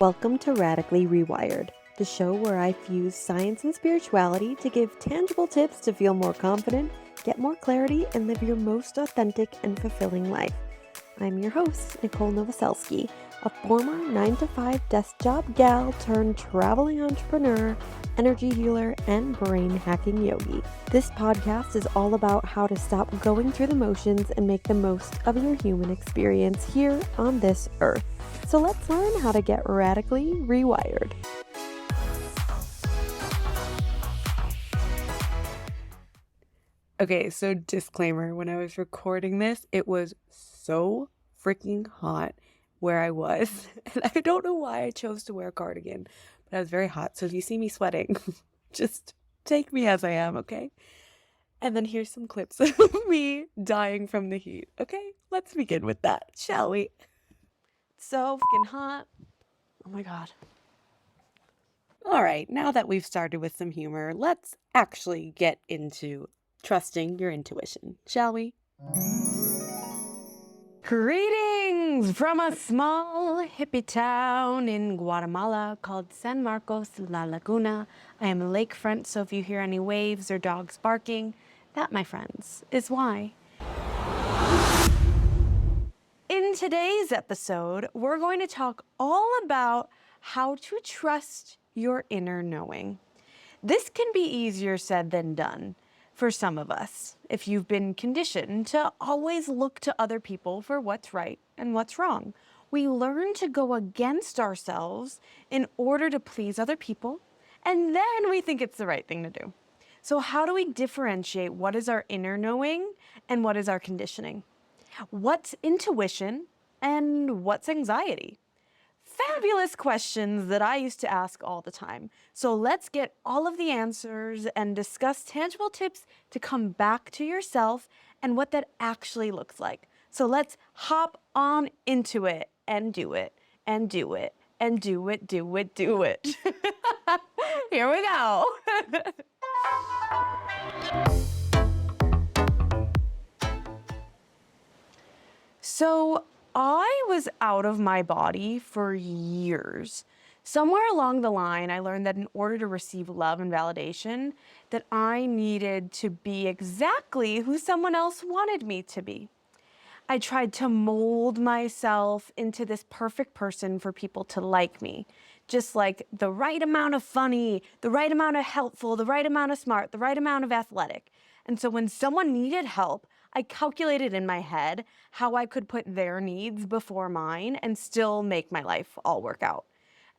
Welcome to Radically Rewired, the show where I fuse science and spirituality to give tangible tips to feel more confident, get more clarity, and live your most authentic and fulfilling life. I'm your host, Nicole Novoselsky, a former 9-to-5 desk job gal turned traveling entrepreneur, energy healer, and brain hacking yogi. This podcast is all about how to stop going through the motions and make the most of your human experience here on this earth. So let's learn how to get radically rewired. Okay, so disclaimer, when I was recording this, it was so freaking hot where I was. And I don't know why I chose to wear a cardigan, but I was very hot. So if you see me sweating, just take me as I am, okay? And then here's some clips of me dying from the heat. Okay, let's begin with that, shall we? It's so freaking hot. Oh my God. All right, now that we've started with some humor, let's actually get into trusting your intuition, shall we? Greetings from a small hippie town in Guatemala called San Marcos La Laguna. I am lakefront, so if you hear any waves or dogs barking, that, my friends, is why. In today's episode, we're going to talk all about how to trust your inner knowing. This can be easier said than done for some of us, if you've been conditioned to always look to other people for what's right and what's wrong. We learn to go against ourselves in order to please other people, and then we think it's the right thing to do. So how do we differentiate what is our inner knowing and what is our conditioning? What's intuition and what's anxiety? Fabulous questions that I used to ask all the time. So let's get all of the answers and discuss tangible tips to come back to yourself and what that actually looks like. So let's hop on into it and do it and do it and do it, do it, do it. Here we go. So I was out of my body for years. Somewhere along the line, I learned that in order to receive love and validation, that I needed to be exactly who someone else wanted me to be. I tried to mold myself into this perfect person for people to like me. Just like the right amount of funny, the right amount of helpful, the right amount of smart, the right amount of athletic. And so when someone needed help, I calculated in my head how I could put their needs before mine and still make my life all work out.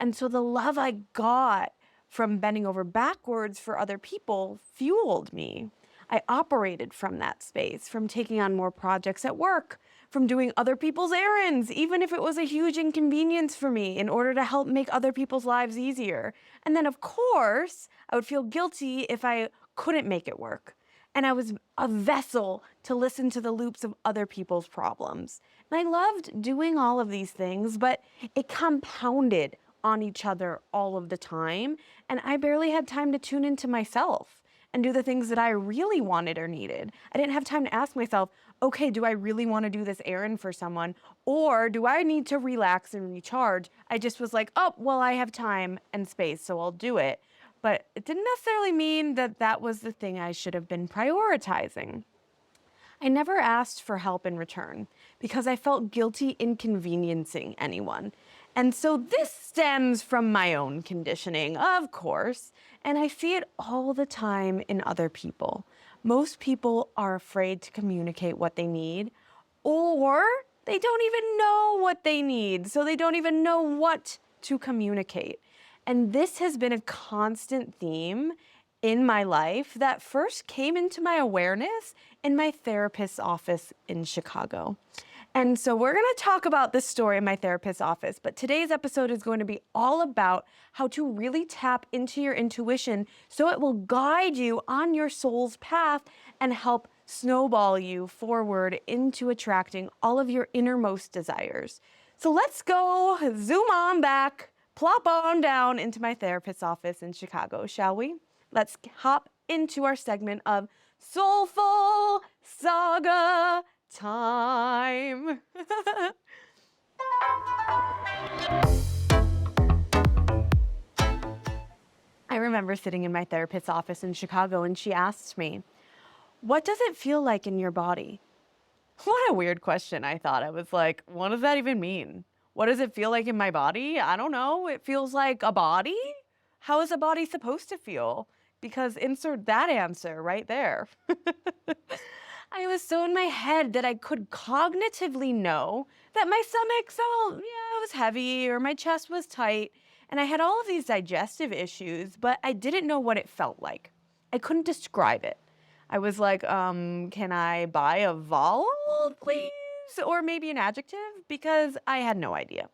And so the love I got from bending over backwards for other people fueled me. I operated from that space, from taking on more projects at work, from doing other people's errands, even if it was a huge inconvenience for me, in order to help make other people's lives easier. And then, of course, I would feel guilty if I couldn't make it work. And I was a vessel to listen to the loops of other people's problems. And I loved doing all of these things, but it compounded on each other all of the time. And I barely had time to tune into myself and do the things that I really wanted or needed. I didn't have time to ask myself, okay, do I really want to do this errand for someone? Or do I need to relax and recharge? I just was like, oh, well, I have time and space, so I'll do it. But it didn't necessarily mean that that was the thing I should have been prioritizing. I never asked for help in return because I felt guilty inconveniencing anyone. And so this stems from my own conditioning, of course, and I see it all the time in other people. Most people are afraid to communicate what they need, or they don't even know what they need, so they don't even know what to communicate. And this has been a constant theme in my life that first came into my awareness in my therapist's office in Chicago. And so we're going to talk about this story in my therapist's office, but today's episode is going to be all about how to really tap into your intuition so it will guide you on your soul's path and help snowball you forward into attracting all of your innermost desires. So let's go zoom on back. Plop on down into my therapist's office in Chicago, shall we? Let's hop into our segment of Soulful Saga time. remember sitting in my therapist's office in Chicago, and she asked me, "What does it feel like in your body?" What a weird question, I thought. I was like, what does that even mean? What does it feel like in my body? I don't know. It feels like a body? How is a body supposed to feel? Because insert that answer right there. I was so in my head that I could cognitively know that my stomach felt, it was heavy or my chest was tight. And I had all of these digestive issues, but I didn't know what it felt like. I couldn't describe it. I was like, can I buy a vowel, please? Or maybe an adjective? Because I had no idea.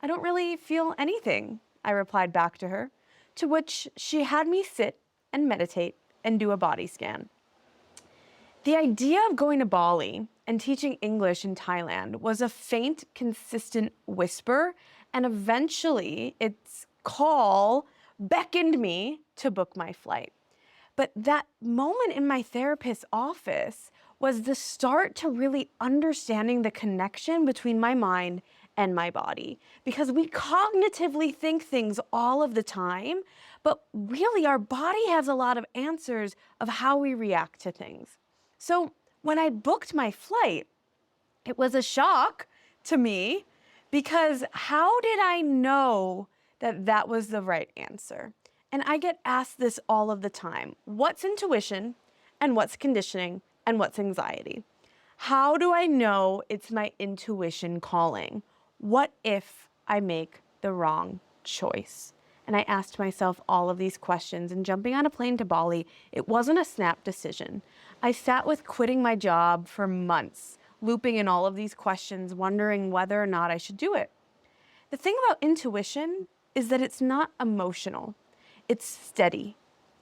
I don't really feel anything, I replied back to her, to which she had me sit and meditate and do a body scan. The idea of going to Bali and teaching English in Thailand was a faint, consistent whisper, and eventually its call beckoned me to book my flight. But that moment in my therapist's office was the start to really understanding the connection between my mind and my body. Because we cognitively think things all of the time, but really our body has a lot of answers of how we react to things. So when I booked my flight, it was a shock to me because how did I know that that was the right answer? And I get asked this all of the time. What's intuition and what's conditioning and what's anxiety? How do I know it's my intuition calling? What if I make the wrong choice? And I asked myself all of these questions, and jumping on a plane to Bali, it wasn't a snap decision. I sat with quitting my job for months, looping in all of these questions, wondering whether or not I should do it. The thing about intuition is that it's not emotional. It's steady.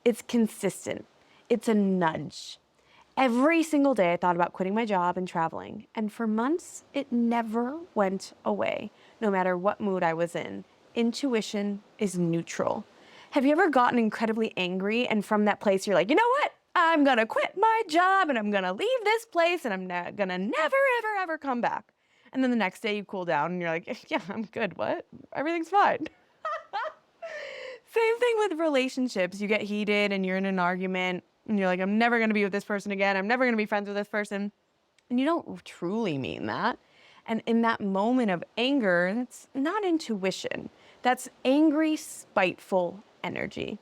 It's consistent. It's a nudge. Every single day I thought about quitting my job and traveling, and for months it never went away, no matter what mood I was in. Intuition is neutral. Have you ever gotten incredibly angry and from that place you're like, you know what? I'm gonna quit my job and I'm gonna leave this place and I'm gonna never, ever, ever come back. And then the next day you cool down and you're like, yeah, I'm good. What? Everything's fine. Same thing with relationships. You get heated and you're in an argument and you're like, I'm never going to be with this person again. I'm never going to be friends with this person. And you don't truly mean that. And in that moment of anger, that's not intuition. That's angry, spiteful energy.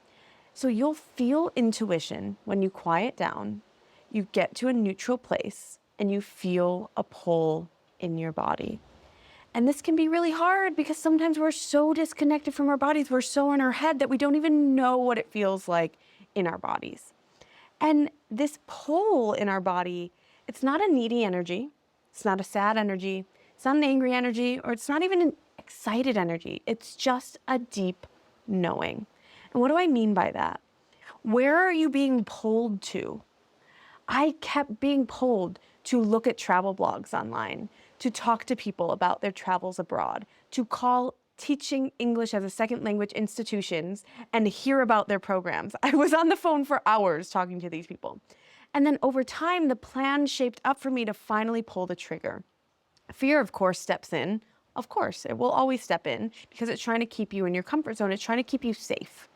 So you'll feel intuition when you quiet down, you get to a neutral place, and you feel a pull in your body. And this can be really hard because sometimes we're so disconnected from our bodies, we're so in our head that we don't even know what it feels like in our bodies. And this pull in our body, it's not a needy energy, it's not a sad energy, it's not an angry energy, or it's not even an excited energy. It's just a deep knowing. And what do I mean by that? Where are you being pulled to? I kept being pulled to look at travel blogs online, to talk to people about their travels abroad, to call teaching English as a second language institutions and hear about their programs. I was on the phone for hours talking to these people. And then over time, the plan shaped up for me to finally pull the trigger. Fear, of course, steps in. Of course, it will always step in because it's trying to keep you in your comfort zone. It's trying to keep you safe.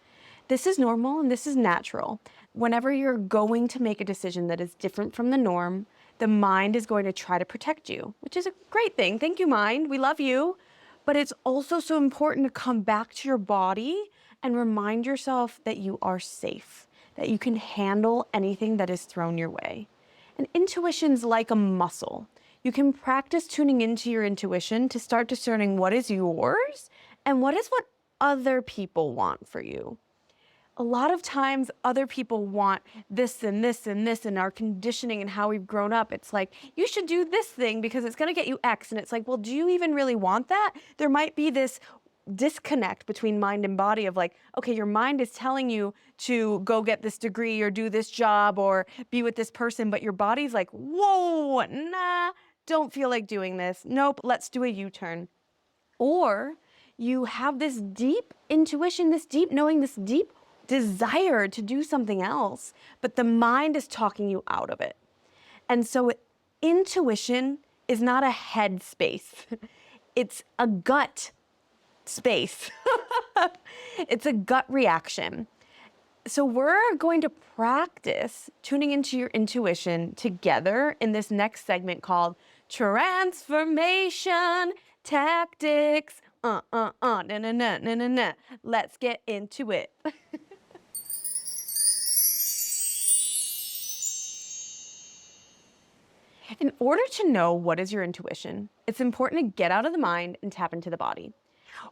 This is normal and this is natural. Whenever you're going to make a decision that is different from the norm, the mind is going to try to protect you, which is a great thing. Thank you, mind. We love you. But it's also so important to come back to your body and remind yourself that you are safe, that you can handle anything that is thrown your way. And intuition's like a muscle. You can practice tuning into your intuition to start discerning what is yours and what is what other people want for you. A lot of times other people want this and this and this and our conditioning and how we've grown up. It's like, you should do this thing because it's going to get you X. And it's like, well, do you even really want that? There might be this disconnect between mind and body of like, okay, your mind is telling you to go get this degree or do this job or be with this person, but your body's like, whoa, nah, don't feel like doing this. Nope, let's do a U-turn. Or you have this deep intuition, this deep knowing, this deep desire to do something else, but the mind is talking you out of it. And so intuition is not a head space. It's a gut space. It's a gut reaction. So we're going to practice tuning into your intuition together in this next segment called Transformation Tactics. Na na na na na na. Let's get into it. In order to know what is your intuition, it's important to get out of the mind and tap into the body.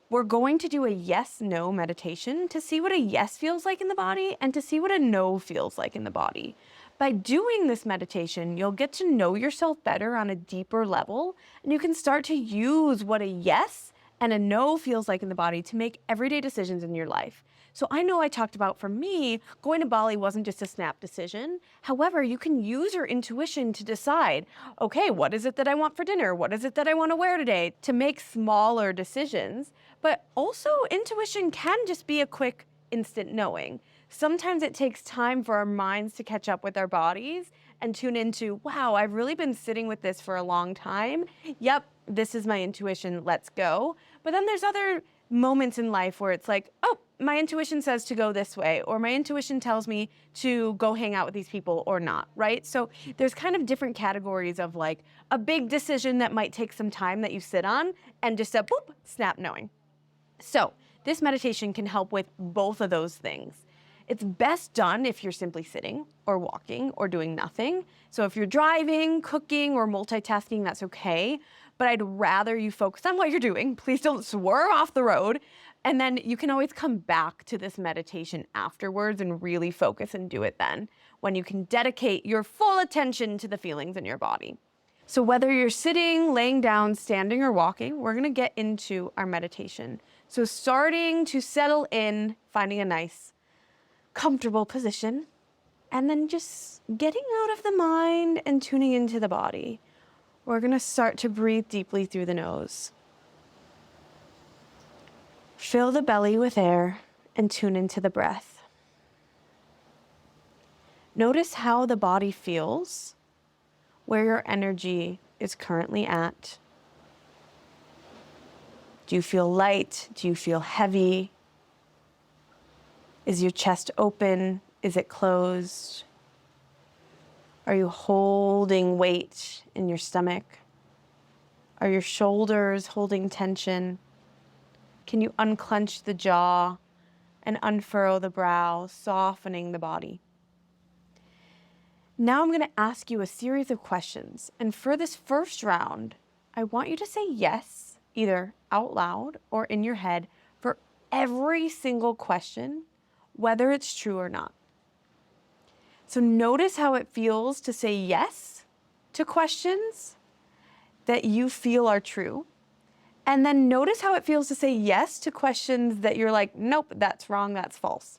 We're going to do a yes-no meditation to see what a yes feels like in the body and to see what a no feels like in the body. By doing this meditation, you'll get to know yourself better on a deeper level, and you can start to use what a yes and a no feels like in the body to make everyday decisions in your life. So I know I talked about, for me, going to Bali wasn't just a snap decision. However, you can use your intuition to decide, okay, what is it that I want for dinner? What is it that I want to wear today? To make smaller decisions. But also, intuition can just be a quick, instant knowing. Sometimes it takes time for our minds to catch up with our bodies and tune into, wow, I've really been sitting with this for a long time. Yep, this is my intuition, let's go. But then there's other moments in life where it's like, oh, my intuition says to go this way, or my intuition tells me to go hang out with these people or not, right? So there's kind of different categories of like a big decision that might take some time that you sit on and just a boop, snap knowing. So this meditation can help with both of those things. It's best done if you're simply sitting or walking or doing nothing. So if you're driving, cooking, or multitasking, that's okay. But I'd rather you focus on what you're doing. Please don't swerve off the road. And then you can always come back to this meditation afterwards and really focus and do it then, when you can dedicate your full attention to the feelings in your body. So whether you're sitting, laying down, standing, or walking, we're going to get into our meditation. So starting to settle in, finding a nice, comfortable position, and then just getting out of the mind and tuning into the body. We're going to start to breathe deeply through the nose. Fill the belly with air and tune into the breath. Notice how the body feels, where your energy is currently at. Do you feel light? Do you feel heavy? Is your chest open? Is it closed? Are you holding weight in your stomach? Are your shoulders holding tension? Can you unclench the jaw and unfurrow the brow, softening the body? Now I'm going to ask you a series of questions. And for this first round, I want you to say yes, either out loud or in your head, for every single question, whether it's true or not. So notice how it feels to say yes to questions that you feel are true. And then notice how it feels to say yes to questions that you're like, nope, that's wrong, that's false.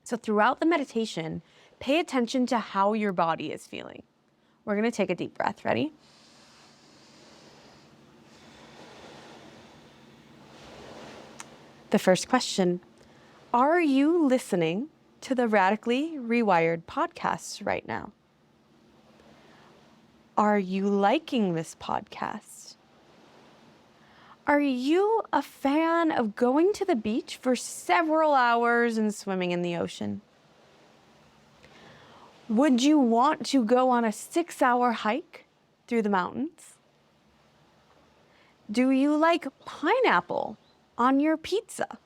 So throughout the meditation, pay attention to how your body is feeling. We're going to take a deep breath. Ready? The first question, are you listening to the Radically Rewired podcasts right now? Are you liking this podcast? Are you a fan of going to the beach for several hours and swimming in the ocean? Would you want to go on a 6-hour hike through the mountains? Do you like pineapple on your pizza?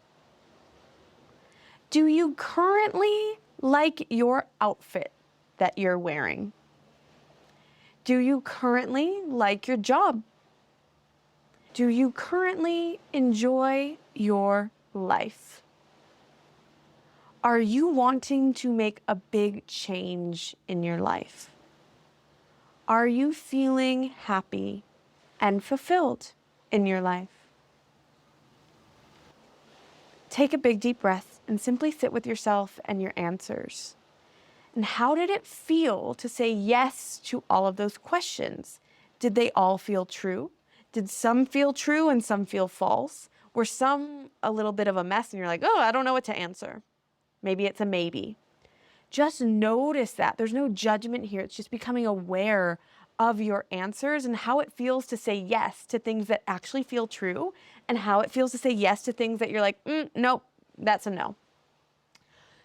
Do you currently like your outfit that you're wearing? Do you currently like your job? Do you currently enjoy your life? Are you wanting to make a big change in your life? Are you feeling happy and fulfilled in your life? Take a big deep breath and simply sit with yourself and your answers. And how did it feel to say yes to all of those questions? Did they all feel true? Did some feel true and some feel false? Were some a little bit of a mess and you're like, oh, I don't know what to answer? Maybe it's a maybe. Just notice that. There's no judgment here. It's just becoming aware of your answers and how it feels to say yes to things that actually feel true and how it feels to say yes to things that you're like, nope, that's a no.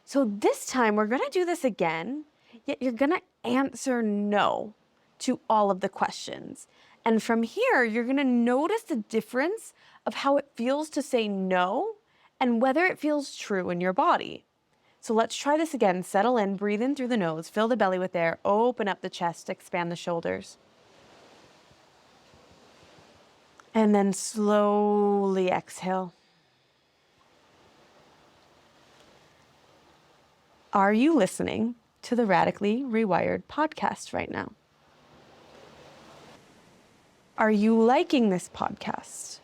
So this time we're gonna do this again, yet you're gonna answer no to all of the questions. And from here, you're gonna notice the difference of how it feels to say no and whether it feels true in your body. So let's try this again. Settle in, breathe in through the nose, fill the belly with air, open up the chest, expand the shoulders. And then slowly exhale. Are you listening to the Radically Rewired podcast right now? Are you liking this podcast?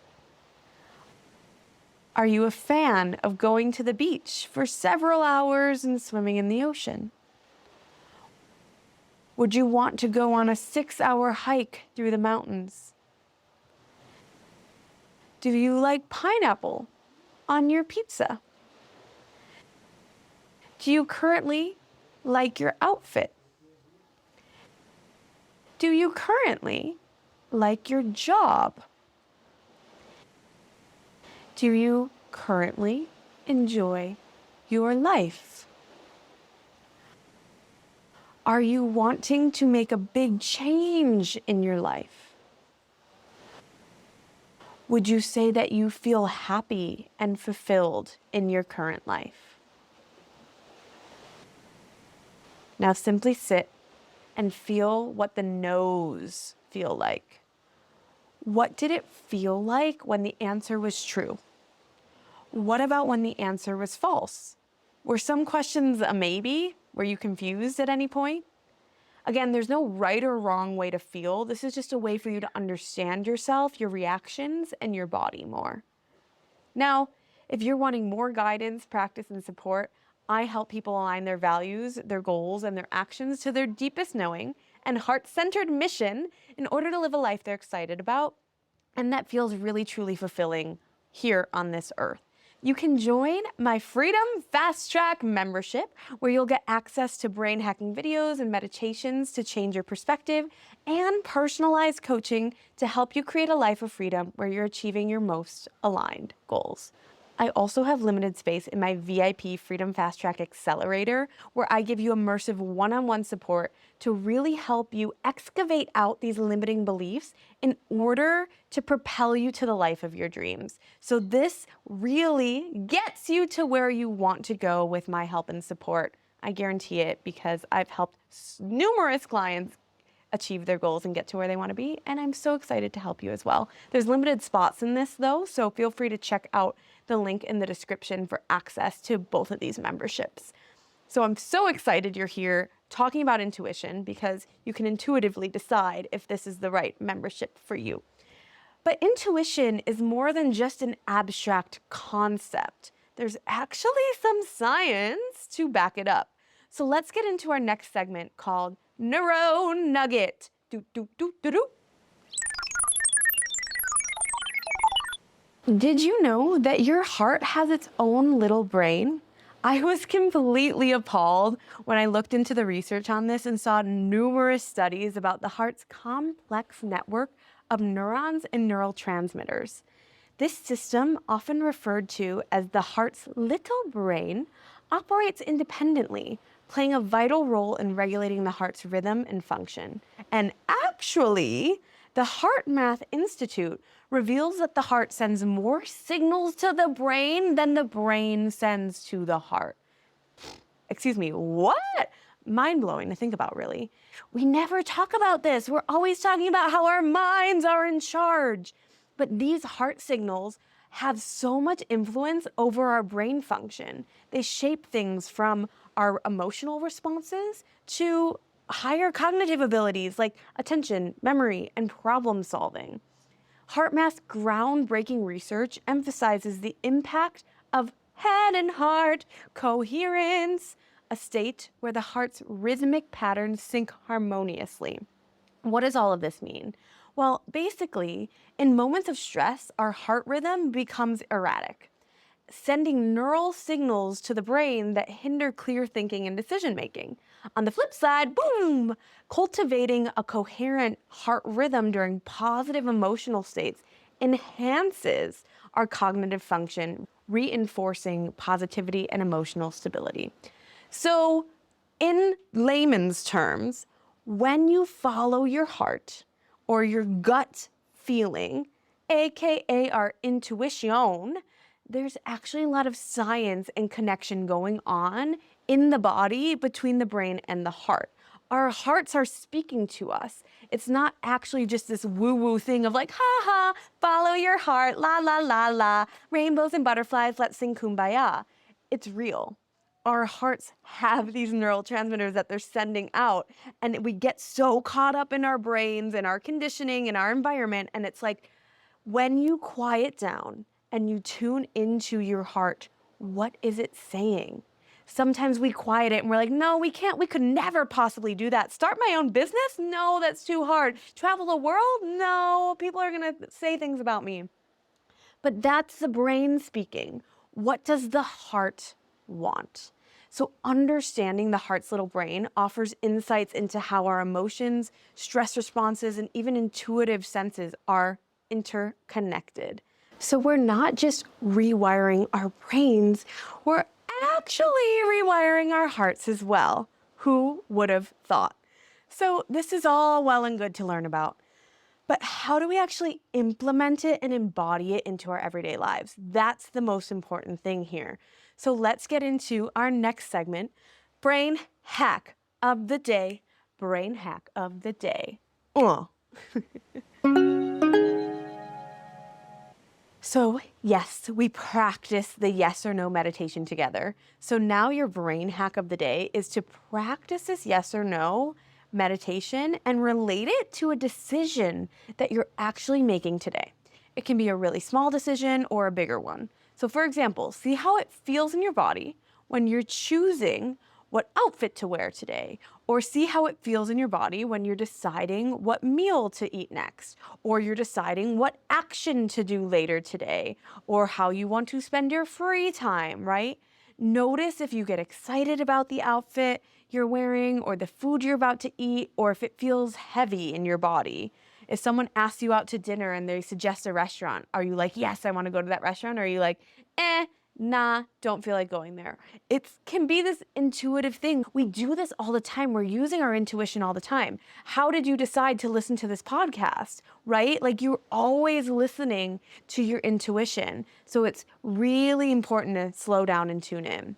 Are you a fan of going to the beach for several hours and swimming in the ocean? Would you want to go on a 6-hour hike through the mountains? Do you like pineapple on your pizza? Do you currently like your outfit? Do you currently like your job? Do you currently enjoy your life? Are you wanting to make a big change in your life? Would you say that you feel happy and fulfilled in your current life? Now simply sit and feel what the no's feel like. What did it feel like when the answer was true? What about when the answer was false? Were some questions a maybe? Were you confused at any point? Again, there's no right or wrong way to feel. This is just a way for you to understand yourself, your reactions, and your body more. Now, if you're wanting more guidance, practice, and support, I help people align their values, their goals, and their actions to their deepest knowing and heart-centered mission in order to live a life they're excited about and that feels really, truly fulfilling here on this earth. You can join my Freedom Fast Track membership, where you'll get access to brain hacking videos and meditations to change your perspective and personalized coaching to help you create a life of freedom where you're achieving your most aligned goals. I also have limited space in my VIP Freedom Fast Track Accelerator, where I give you immersive one-on-one support to really help you excavate out these limiting beliefs in order to propel you to the life of your dreams. So this really gets you to where you want to go with my help and support. I guarantee it, because I've helped numerous clients achieve their goals and get to where they want to be, and I'm so excited to help you as well. There's limited spots in this though, so feel free to check out the link in the description for access to both of these memberships. So I'm so excited you're here talking about intuition, because you can intuitively decide if this is the right membership for you. But intuition is more than just an abstract concept. There's actually some science to back it up. So let's get into our next segment called Neuro Nugget. Did you know that your heart has its own little brain? I was completely appalled when I looked into the research on this and saw numerous studies about the heart's complex network of neurons and neurotransmitters. This system, often referred to as the heart's little brain, operates independently, playing a vital role in regulating the heart's rhythm and function. And actually, the Heart Math Institute reveals that the heart sends more signals to the brain than the brain sends to the heart. Excuse me, what? Mind-blowing to think about, really. We never talk about this. We're always talking about how our minds are in charge. But these heart signals have so much influence over our brain function. They shape things from our emotional responses to higher cognitive abilities like attention, memory, and problem solving. HeartMath's groundbreaking research emphasizes the impact of head and heart coherence, a state where the heart's rhythmic patterns sync harmoniously. What does all of this mean? Well, basically, in moments of stress, our heart rhythm becomes erratic, sending neural signals to the brain that hinder clear thinking and decision making. On the flip side, boom, cultivating a coherent heart rhythm during positive emotional states enhances our cognitive function, reinforcing positivity and emotional stability. So in layman's terms, when you follow your heart or your gut feeling, aka our intuition, there's actually a lot of science and connection going on in the body between the brain and the heart. Our hearts are speaking to us. It's not actually just this woo-woo thing of like, ha ha, follow your heart, la la la la, rainbows and butterflies, let's sing kumbaya. It's real. Our hearts have these neurotransmitters that they're sending out, and we get so caught up in our brains and our conditioning and our environment, and it's like, when you quiet down and you tune into your heart, what is it saying? Sometimes we quiet it and we're like, no, we can't. We could never possibly do that. Start my own business? No, that's too hard. Travel the world? No, people are going to say things about me. But that's the brain speaking. What does the heart want? So understanding the heart's little brain offers insights into how our emotions, stress responses, and even intuitive senses are interconnected. So we're not just rewiring our brains, we're actually rewiring our hearts as well. Who would have thought? So this is all well and good to learn about. But how do we actually implement it and embody it into our everyday lives? That's the most important thing here. So let's get into our next segment, brain hack of the day. Brain hack of the day. So yes, we practice the yes or no meditation together. So now your brain hack of the day is to practice this yes or no meditation and relate it to a decision that you're actually making today. It can be a really small decision or a bigger one. So for example, see how it feels in your body when you're choosing what outfit to wear today, or see how it feels in your body when you're deciding what meal to eat next, or you're deciding what action to do later today, or how you want to spend your free time, right? Notice if you get excited about the outfit you're wearing or the food you're about to eat, or if it feels heavy in your body. If someone asks you out to dinner and they suggest a restaurant, are you like, yes, I want to go to that restaurant? Or are you like, nah, don't feel like going there? It can be this intuitive thing. We do this all the time. We're using our intuition all the time. How did you decide to listen to this podcast, right? Like, you're always listening to your intuition. So it's really important to slow down and tune in.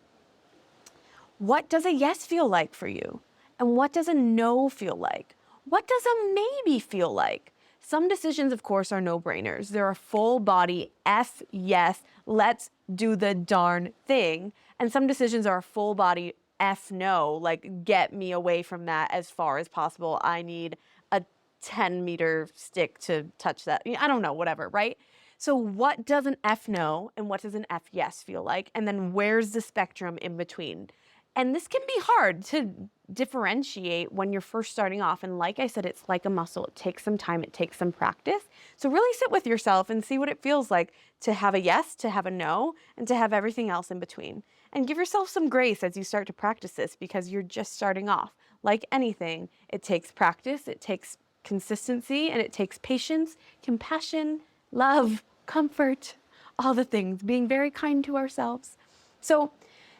What does a yes feel like for you? And what does a no feel like? What does a maybe feel like? Some decisions, of course, are no-brainers. They're a full body F yes, let's do the darn thing. And some decisions are a full body F no, like get me away from that as far as possible. I need a 10-meter stick to touch that. I don't know, whatever, right? So what does an F no and what does an F yes feel like? And then where's the spectrum in between? And this can be hard to differentiate when you're first starting off. And like I said, it's like a muscle. It takes some time. It takes some practice. So really sit with yourself and see what it feels like to have a yes, to have a no, and to have everything else in between. And give yourself some grace as you start to practice this, because you're just starting off. Like anything, it takes practice, it takes consistency, and it takes patience, compassion, love, comfort, all the things, being very kind to ourselves. So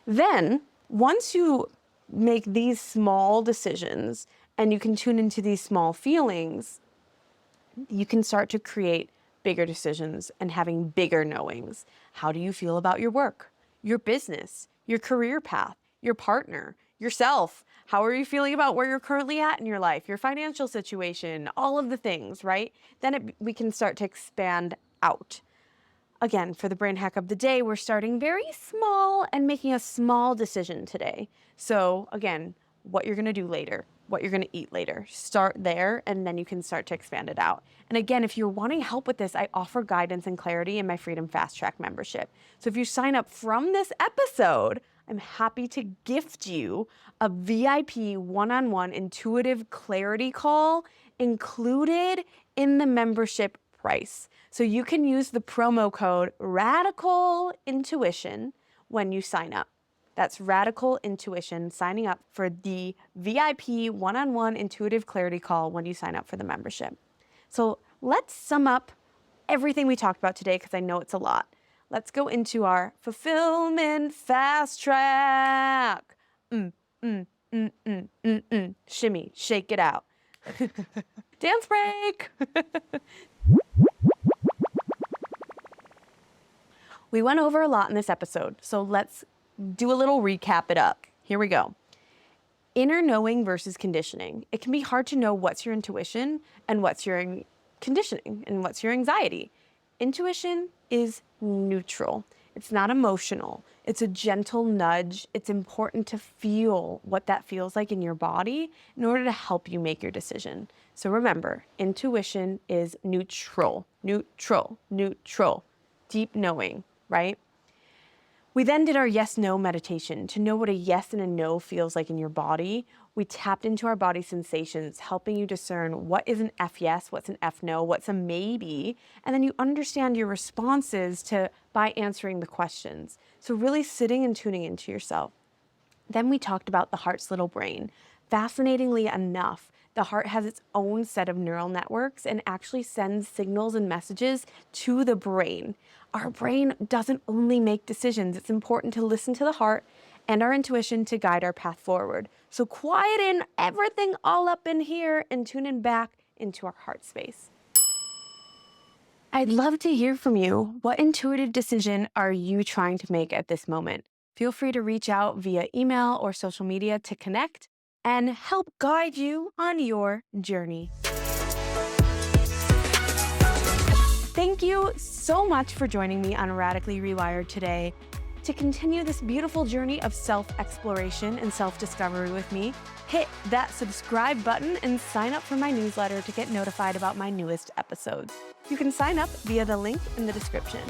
then, once you make these small decisions and you can tune into these small feelings, you can start to create bigger decisions and having bigger knowings. How do you feel about your work, your business, your career path, your partner, yourself? How are you feeling about where you're currently at in your life, your financial situation, all of the things, right? Then we can start to expand out. Again, for the brain hack of the day, we're starting very small and making a small decision today. So again, what you're going to do later, what you're going to eat later. Start there, and then you can start to expand it out. And again, if you're wanting help with this, I offer guidance and clarity in my Freedom Fast Track membership. So if you sign up from this episode, I'm happy to gift you a VIP one-on-one intuitive clarity call included in the membership price. So you can use the promo code Radical Intuition when you sign up. That's Radical Intuition, signing up for the VIP one-on-one intuitive clarity call when you sign up for the membership. So let's sum up everything we talked about today, because I know it's a lot. Let's go into our fulfillment fast track. Shimmy, shake it out. Dance break. We went over a lot in this episode, so let's do a little recap it up. Here we go. Inner knowing versus conditioning. It can be hard to know what's your intuition and what's your conditioning and what's your anxiety. Intuition is neutral. It's not emotional. It's a gentle nudge. It's important to feel what that feels like in your body in order to help you make your decision. So remember, intuition is neutral, neutral, neutral, deep knowing, right? We then did our yes-no meditation to know what a yes and a no feels like in your body. We tapped into our body sensations, helping you discern what is an F yes, what's an F no, what's a maybe, and then you understand your responses by answering the questions. So really sitting and tuning into yourself. Then we talked about the heart's little brain. Fascinatingly enough, the heart has its own set of neural networks and actually sends signals and messages to the brain. Our brain doesn't only make decisions. It's important to listen to the heart and our intuition to guide our path forward. So quiet in everything all up in here and tune in back into our heart space. I'd love to hear from you. What intuitive decision are you trying to make at this moment? Feel free to reach out via email or social media to connect and help guide you on your journey. Thank you so much for joining me on Radically Rewired today. To continue this beautiful journey of self-exploration and self-discovery with me, hit that subscribe button and sign up for my newsletter to get notified about my newest episodes. You can sign up via the link in the description.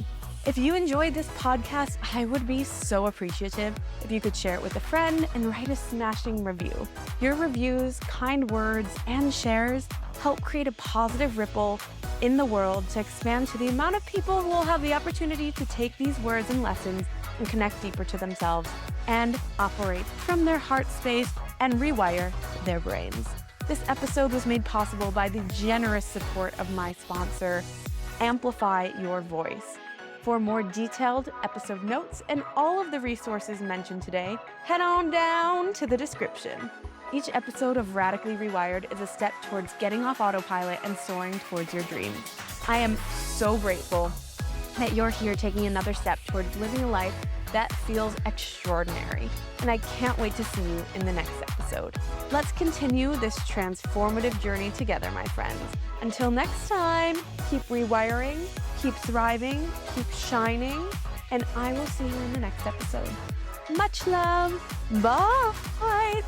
If you enjoyed this podcast, I would be so appreciative if you could share it with a friend and write a smashing review. Your reviews, kind words, and shares help create a positive ripple in the world to expand to the amount of people who will have the opportunity to take these words and lessons and connect deeper to themselves and operate from their heart space and rewire their brains. This episode was made possible by the generous support of my sponsor, Amplify Your Voice. For more detailed episode notes and all of the resources mentioned today, head on down to the description. Each episode of Radically Rewired is a step towards getting off autopilot and soaring towards your dreams. I am so grateful that you're here taking another step towards living a life that feels extraordinary. And I can't wait to see you in the next episode. Let's continue this transformative journey together, my friends. Until next time, keep rewiring, keep thriving, keep shining, and I will see you in the next episode. Much love. Bye.